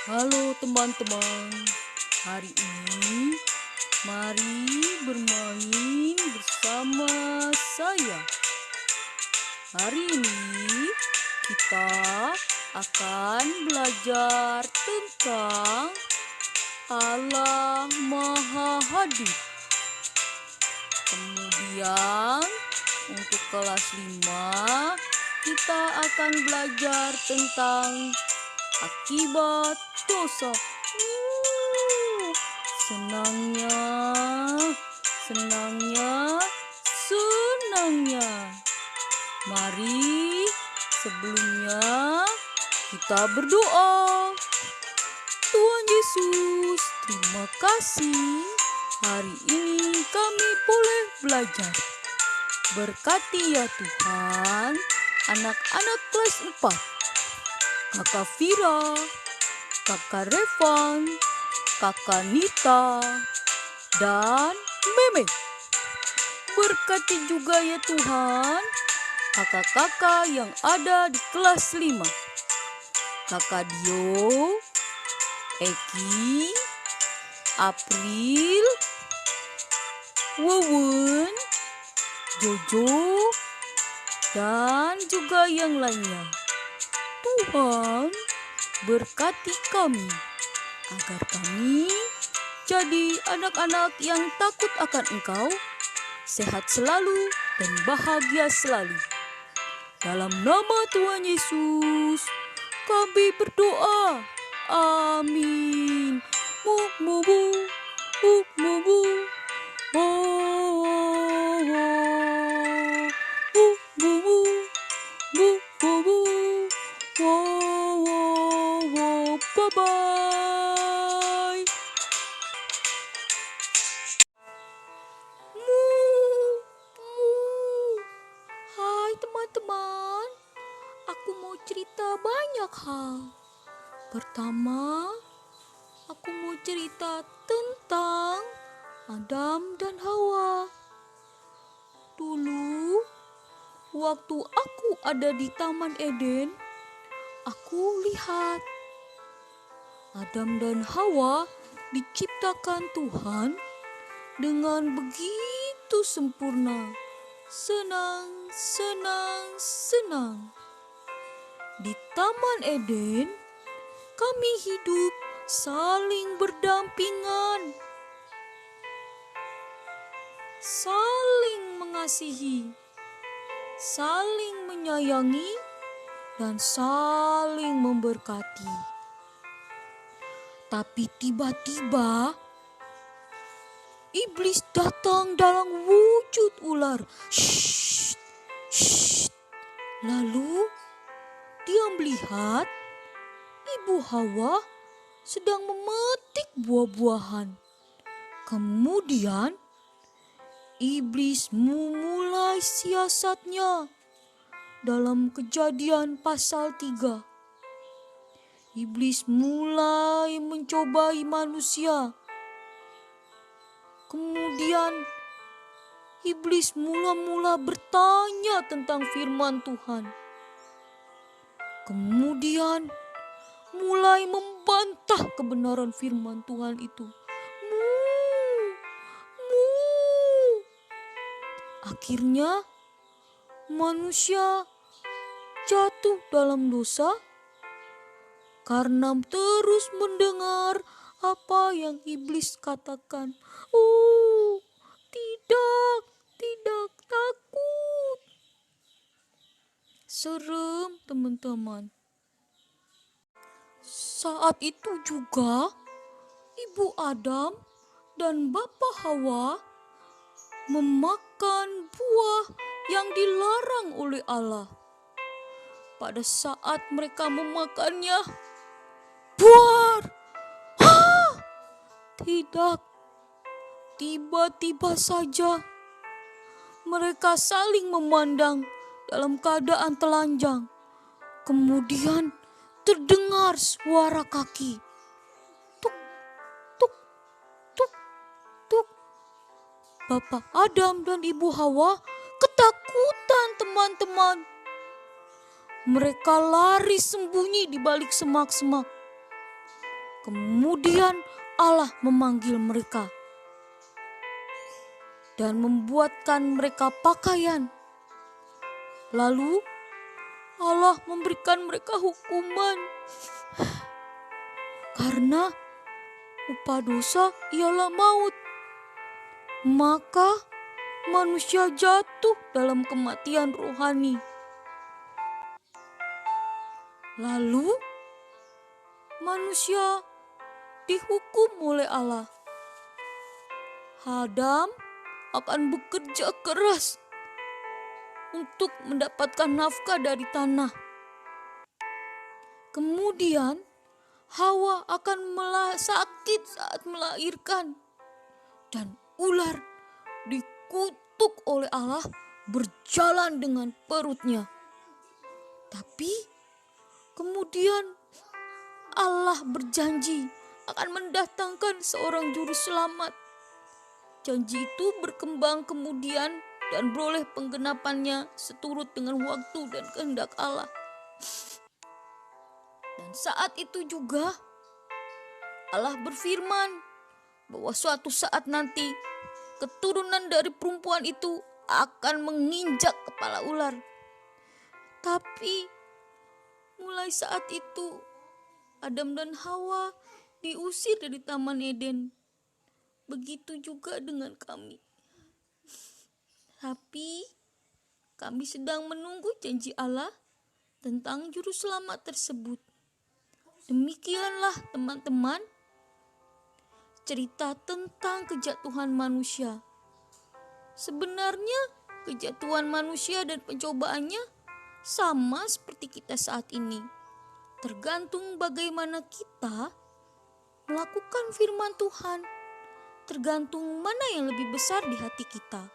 Halo teman-teman, hari ini mari bermain bersama saya. Hari ini kita akan belajar tentang Allah Maha Hadir. Kemudian untuk kelas 5 kita akan belajar tentang akibat dosa. Senangnya, senangnya, senangnya. Mari sebelumnya kita berdoa. Tuhan Yesus, terima kasih. Hari ini kami boleh belajar. Berkati ya Tuhan, anak-anak kelas 4. Kakak Vira, Kakak Revan, Kakak Nita, dan Meme. Berkati juga ya Tuhan, kakak-kakak yang ada di kelas 5. Kakak Dio, Eki, April, Wawun, Jojo, dan juga yang lainnya. Tuhan, berkati kami agar kami jadi anak-anak yang takut akan Engkau, sehat selalu dan bahagia selalu. Dalam nama Tuhan Yesus, kami berdoa. Amin. Mukmubu, mukmubu, bye-bye. Hai teman-teman, aku mau cerita banyak hal. Pertama, aku mau cerita tentang Adam dan Hawa. Dulu, waktu aku ada di Taman Eden, aku lihat Adam dan Hawa diciptakan Tuhan dengan begitu sempurna. Senang, senang, senang. Di Taman Eden, kami hidup saling berdampingan, saling mengasihi, saling menyayangi, dan saling memberkati. Tapi tiba-tiba iblis datang dalam wujud ular. Shh, shh. Lalu dia melihat Ibu Hawa sedang memetik buah-buahan. Kemudian iblis memulai siasatnya dalam Kejadian pasal 3. Iblis mulai mencobai manusia. Kemudian iblis mula-mula bertanya tentang firman Tuhan. Kemudian mulai membantah kebenaran firman Tuhan itu. Akhirnya manusia jatuh dalam dosa karena terus mendengar apa yang iblis katakan. Tidak takut. Serem teman-teman. Saat itu juga Ibu Adam dan Bapak Hawa memakan buah yang dilarang oleh Allah. Pada saat mereka memakannya, buar! Tidak. Tiba-tiba saja mereka saling memandang dalam keadaan telanjang. Kemudian terdengar suara kaki. Tuk, tuk, tuk, tuk. Bapak Adam dan Ibu Hawa ketakutan teman-teman. Mereka lari sembunyi di balik semak-semak. Kemudian Allah memanggil mereka dan membuatkan mereka pakaian. Lalu Allah memberikan mereka hukuman karena upah dosa ialah maut. Maka manusia jatuh dalam kematian rohani. Lalu manusia dihukum oleh Allah. Adam akan bekerja keras untuk mendapatkan nafkah dari tanah. Kemudian Hawa akan sakit saat melahirkan. Dan ular dikutuk oleh Allah berjalan dengan perutnya. Tapi kemudian Allah berjanji akan mendatangkan seorang juru selamat. Janji itu berkembang kemudian dan beroleh penggenapannya seturut dengan waktu dan kehendak Allah. Dan saat itu juga Allah berfirman bahwa suatu saat nanti keturunan dari perempuan itu akan menginjak kepala ular. Tapi mulai saat itu Adam dan Hawa diusir dari Taman Eden. Begitu juga dengan kami. Tapi kami sedang menunggu janji Allah tentang juru selamat tersebut. Demikianlah teman-teman cerita tentang kejatuhan manusia. Sebenarnya kejatuhan manusia dan pencobaannya sama seperti kita saat ini. Tergantung bagaimana kita melakukan firman Tuhan. Tergantung mana yang lebih besar di hati kita.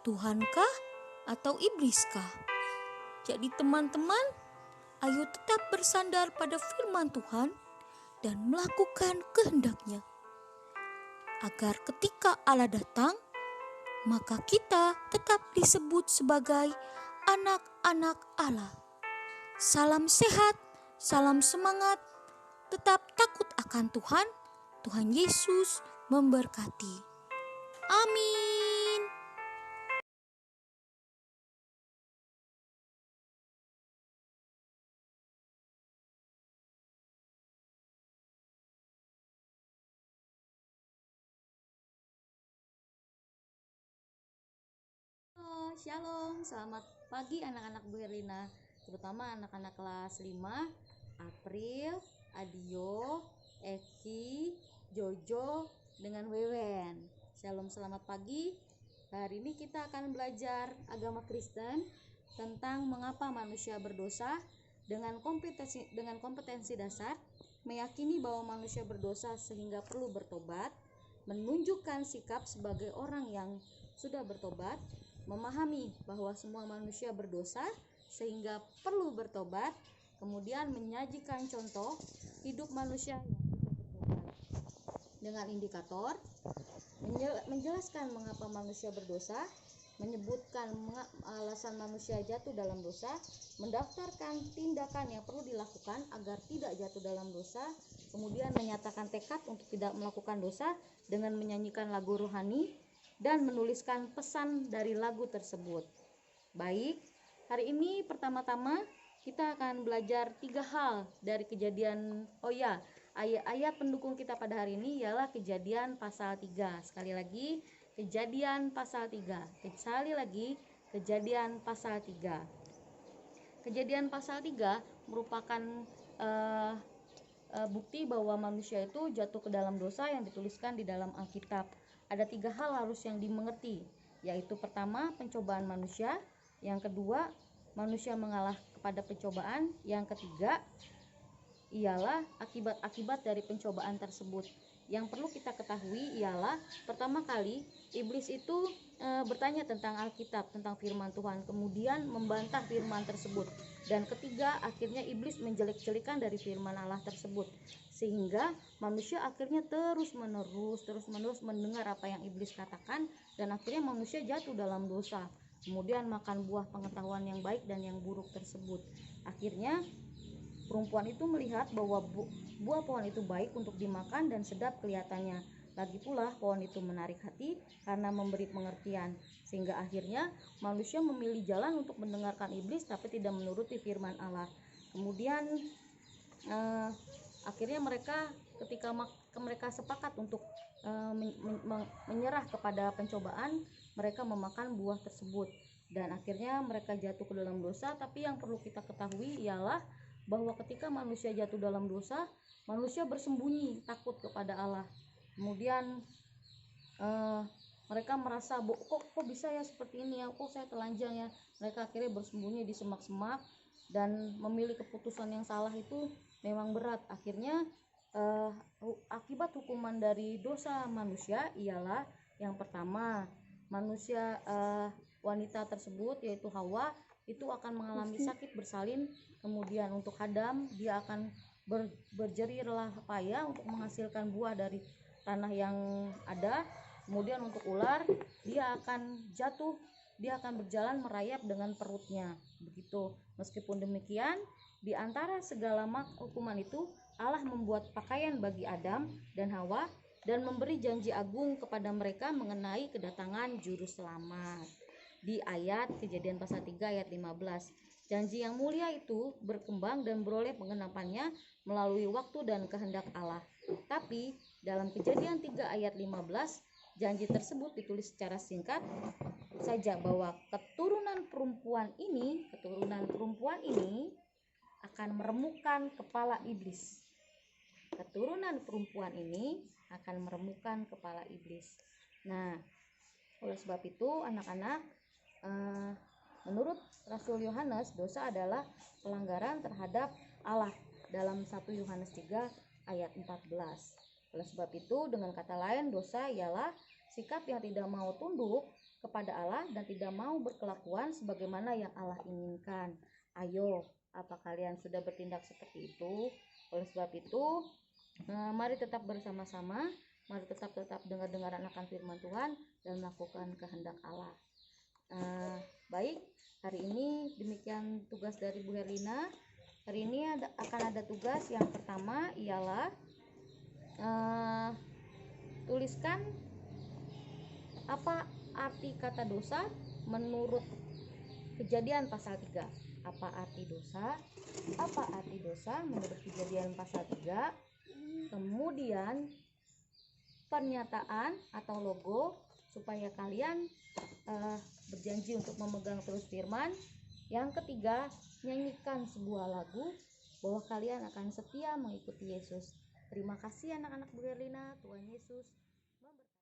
Tuhankah atau ibliskah? Jadi teman-teman, ayo tetap bersandar pada firman Tuhan dan melakukan kehendak-Nya. Agar ketika Allah datang, maka kita tetap disebut sebagai anak-anak Allah. Salam sehat, salam semangat, tetap takut akan Tuhan. Tuhan Yesus memberkati. Amin. Halo, Shalom, selamat pagi anak-anak Bu Herlina, terutama anak-anak kelas 5, April, Adio, Eki, Jojo, dengan Wewen. Shalom, selamat pagi. Hari ini kita akan belajar agama Kristen tentang mengapa manusia berdosa dengan kompetensi dasar, meyakini bahwa manusia berdosa sehingga perlu bertobat, menunjukkan sikap sebagai orang yang sudah bertobat, memahami bahwa semua manusia berdosa sehingga perlu bertobat, kemudian menyajikan contoh hidup manusia yang sudah bertobat dengan indikator, menjelaskan mengapa manusia berdosa, menyebutkan alasan manusia jatuh dalam dosa, mendaftarkan tindakan yang perlu dilakukan agar tidak jatuh dalam dosa, kemudian menyatakan tekad untuk tidak melakukan dosa dengan menyanyikan lagu rohani, dan menuliskan pesan dari lagu tersebut. Baik, hari ini pertama-tama kita akan belajar 3 hal dari Kejadian. Ayat pendukung kita pada hari ini ialah Kejadian pasal 3. Sekali lagi, Kejadian pasal 3. Sekali lagi, Kejadian pasal 3. Kejadian pasal 3 merupakan bukti bahwa manusia itu jatuh ke dalam dosa yang dituliskan di dalam Alkitab. Ada 3 hal harus yang dimengerti, yaitu pertama, pencobaan manusia, yang kedua, manusia mengalah kepada pencobaan, yang ketiga ialah akibat-akibat dari pencobaan tersebut. Yang perlu kita ketahui ialah pertama kali iblis itu bertanya tentang Alkitab, tentang firman Tuhan, kemudian membantah firman tersebut, dan ketiga akhirnya iblis menjelek-jelekan dari firman Allah tersebut, sehingga manusia akhirnya terus menerus mendengar apa yang iblis katakan, dan akhirnya manusia jatuh dalam dosa, kemudian makan buah pengetahuan yang baik dan yang buruk tersebut. Akhirnya Perempuan itu melihat bahwa buah pohon itu baik untuk dimakan dan sedap kelihatannya. Lagi pula pohon itu menarik hati karena memberi pengertian, sehingga akhirnya manusia memilih jalan untuk mendengarkan iblis tapi tidak menuruti firman Allah. Kemudian akhirnya ketika mereka sepakat untuk menyerah kepada pencobaan, mereka memakan buah tersebut dan akhirnya mereka jatuh ke dalam dosa. Tapi yang perlu kita ketahui ialah bahwa ketika manusia jatuh dalam dosa, manusia bersembunyi takut kepada Allah. Kemudian mereka merasa kok bisa ya seperti ini ya, kok saya telanjang ya. Mereka akhirnya bersembunyi di semak-semak dan memilih keputusan yang salah itu memang berat. Akhirnya akibat hukuman dari dosa manusia ialah yang pertama, manusia wanita tersebut yaitu Hawa itu akan mengalami sakit bersalin. Kemudian untuk Adam, dia akan berjerih payah untuk menghasilkan buah dari tanah yang ada. Kemudian untuk ular, dia akan jatuh, dia akan berjalan merayap dengan perutnya. Begitu. Meskipun demikian, di antara segala hukuman itu, Allah membuat pakaian bagi Adam dan Hawa dan memberi janji agung kepada mereka mengenai kedatangan juru selamat. Di ayat Kejadian pasal 3 ayat 15. Janji yang mulia itu berkembang dan beroleh pengenapannya melalui waktu dan kehendak Allah. Tapi dalam Kejadian 3 ayat 15, janji tersebut ditulis secara singkat saja bahwa keturunan perempuan ini akan meremukkan kepala iblis. Keturunan perempuan ini akan meremukkan kepala iblis. Nah, oleh sebab itu anak-anak, menurut Rasul Yohanes, dosa adalah pelanggaran terhadap Allah dalam 1 Yohanes 3 ayat 14. Oleh sebab itu, dengan kata lain, dosa ialah sikap yang tidak mau tunduk kepada Allah dan tidak mau berkelakuan sebagaimana yang Allah inginkan. Ayo, apa kalian sudah bertindak seperti itu? Oleh sebab itu, mari tetap bersama-sama, mari tetap dengar-dengaran akan firman Tuhan dan melakukan kehendak Allah. Baik, hari ini demikian tugas dari Bu Herlina. Hari ini akan ada tugas yang pertama ialah tuliskan apa arti kata dosa menurut Kejadian pasal 3. Apa arti dosa? Apa arti dosa menurut Kejadian pasal 3? Kemudian pernyataan atau logo supaya kalian berjanji untuk memegang terus firman. Yang ketiga, nyanyikan sebuah lagu bahwa kalian akan setia mengikuti Yesus. Terima kasih anak-anak Bu Herlina. Tuhan Yesus